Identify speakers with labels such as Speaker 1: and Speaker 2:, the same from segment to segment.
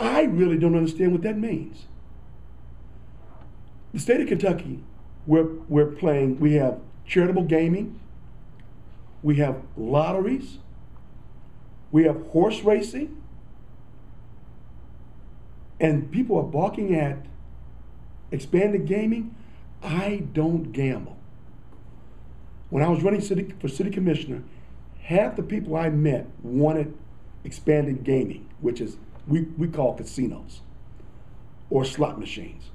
Speaker 1: I really don't understand what that means. The state of Kentucky, we're playing, we have charitable gaming, we have lotteries, we have horse racing, and people are balking at expanded gaming. I don't gamble. When I was running for city commissioner, half the people I met wanted expanded gaming, which is we call casinos or slot machines.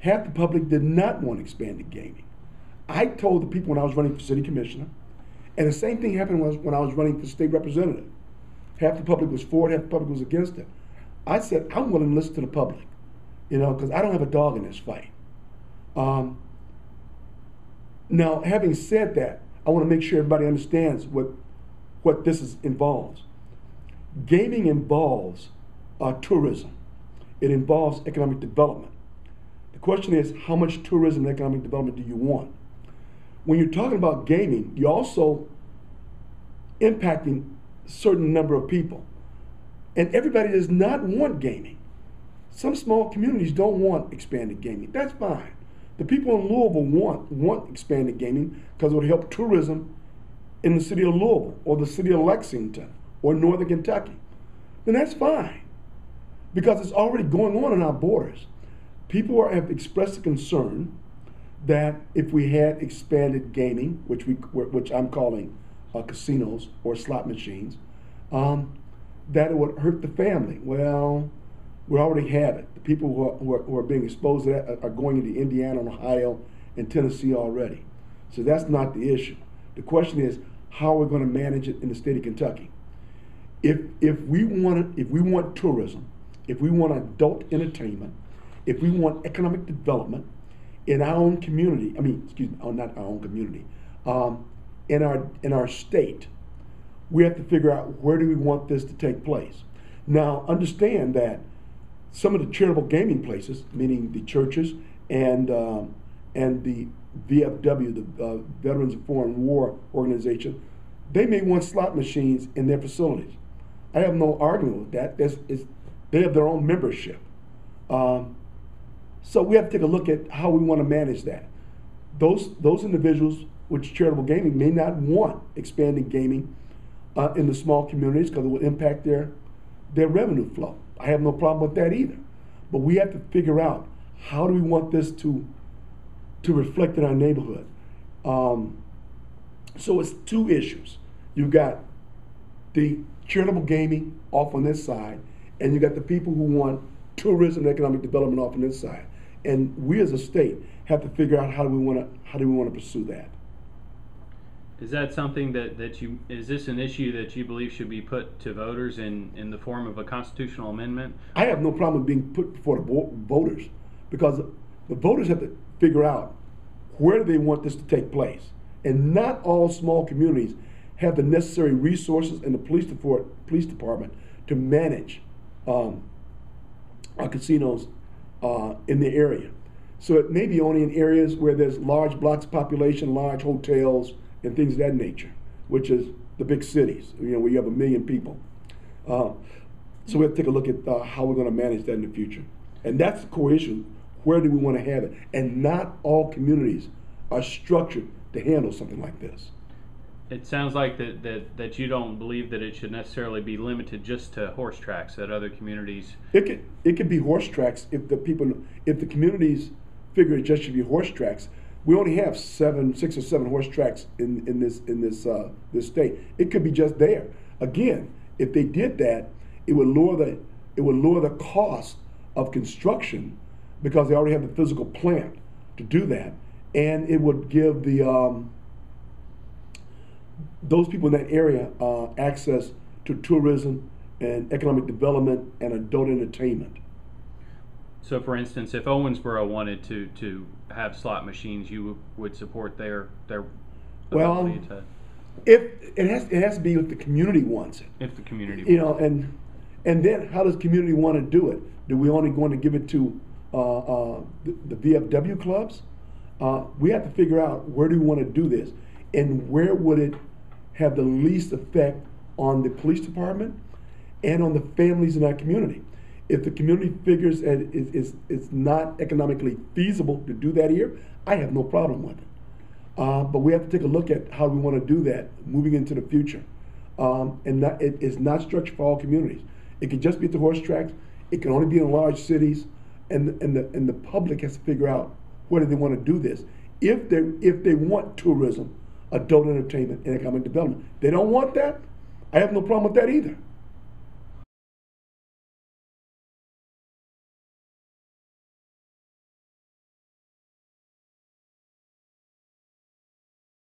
Speaker 1: Half the public did not want expanded gaming. I told the people when I was running for city commissioner, and the same thing happened when I was running for state representative. Half the public was for it, half the public was against it. I said, I'm willing to listen to the public, because I don't have a dog in this fight. Now, having said that, I want to make sure everybody understands what this involves. Gaming involves tourism. It involves economic development. The question is, how much tourism and economic development do you want? When you're talking about gaming, you're also impacting a certain number of people. And everybody does not want gaming. Some small communities don't want expanded gaming. That's fine. The people in Louisville want expanded gaming because it would help tourism in the city of Louisville or the city of Lexington or Northern Kentucky. Then that's fine because it's already going on in our borders. People have expressed a concern that if we had expanded gaming, which I'm calling casinos or slot machines, that it would hurt the family. Well, we already have it. The people who are being exposed to that are going into Indiana, Ohio, and Tennessee already. So that's not the issue. The question is, how are we going to manage it in the state of Kentucky? If we want tourism, if we want adult entertainment, if we want economic development in our own community, not our own community, in our state, we have to figure out where do we want this to take place. Now, understand that some of the charitable gaming places, meaning the churches and the VFW, the Veterans of Foreign War Organization, they may want slot machines in their facilities. I have no argument with that. They have their own membership. So we have to take a look at how we want to manage that. Those individuals with charitable gaming may not want expanded gaming in the small communities because it will impact their revenue flow. I have no problem with that either. But we have to figure out how do we want this to reflect in our neighborhood. So it's two issues. You've got the charitable gaming off on this side, and you got the people who want tourism and economic development off on this side. And we as a state have to figure out how do we want to pursue that.
Speaker 2: Is that something is this an issue that you believe should be put to voters in the form of a constitutional amendment?
Speaker 1: I have no problem with being put before the voters because the voters have to figure out where do they want this to take place. And not all small communities have the necessary resources in the police department to manage our casinos in the area. So it may be only in areas where there's large blocks of population, large hotels, and things of that nature, which is the big cities, where you have 1 million people. So we have to take a look at how we're going to manage that in the future. And that's the core issue. Where do we want to have it? And not all communities are structured to handle something like this.
Speaker 2: It sounds like that you don't believe that it should necessarily be limited just to horse tracks, that other communities...
Speaker 1: It could be horse tracks if the communities figure it just should be horse tracks. We only have 6 or 7 horse tracks in this state. It could be just there. Again, if they did that, it would lower the cost of construction because they already have the physical plant to do that, and it would give those people in that area access to tourism and economic development and adult entertainment.
Speaker 2: So, for instance, if Owensboro wanted to have slot machines, you would support their ability to.
Speaker 1: If it has to be if the community wants it.
Speaker 2: If the community wants it.
Speaker 1: And then how does the community want to do it? Do we only going to give it to the VFW clubs? We have to figure out where do we want to do this, and where would it have the least effect on the police department and on the families in our community. If the community figures that it's not economically feasible to do that here, I have no problem with it. But we have to take a look at how we want to do that moving into the future. And it is not structured for all communities. It can just be at the horse tracks. It can only be in large cities, and the public has to figure out whether they want to do this. If they want tourism, adult entertainment, and economic development, they don't want that. I have no problem with that either.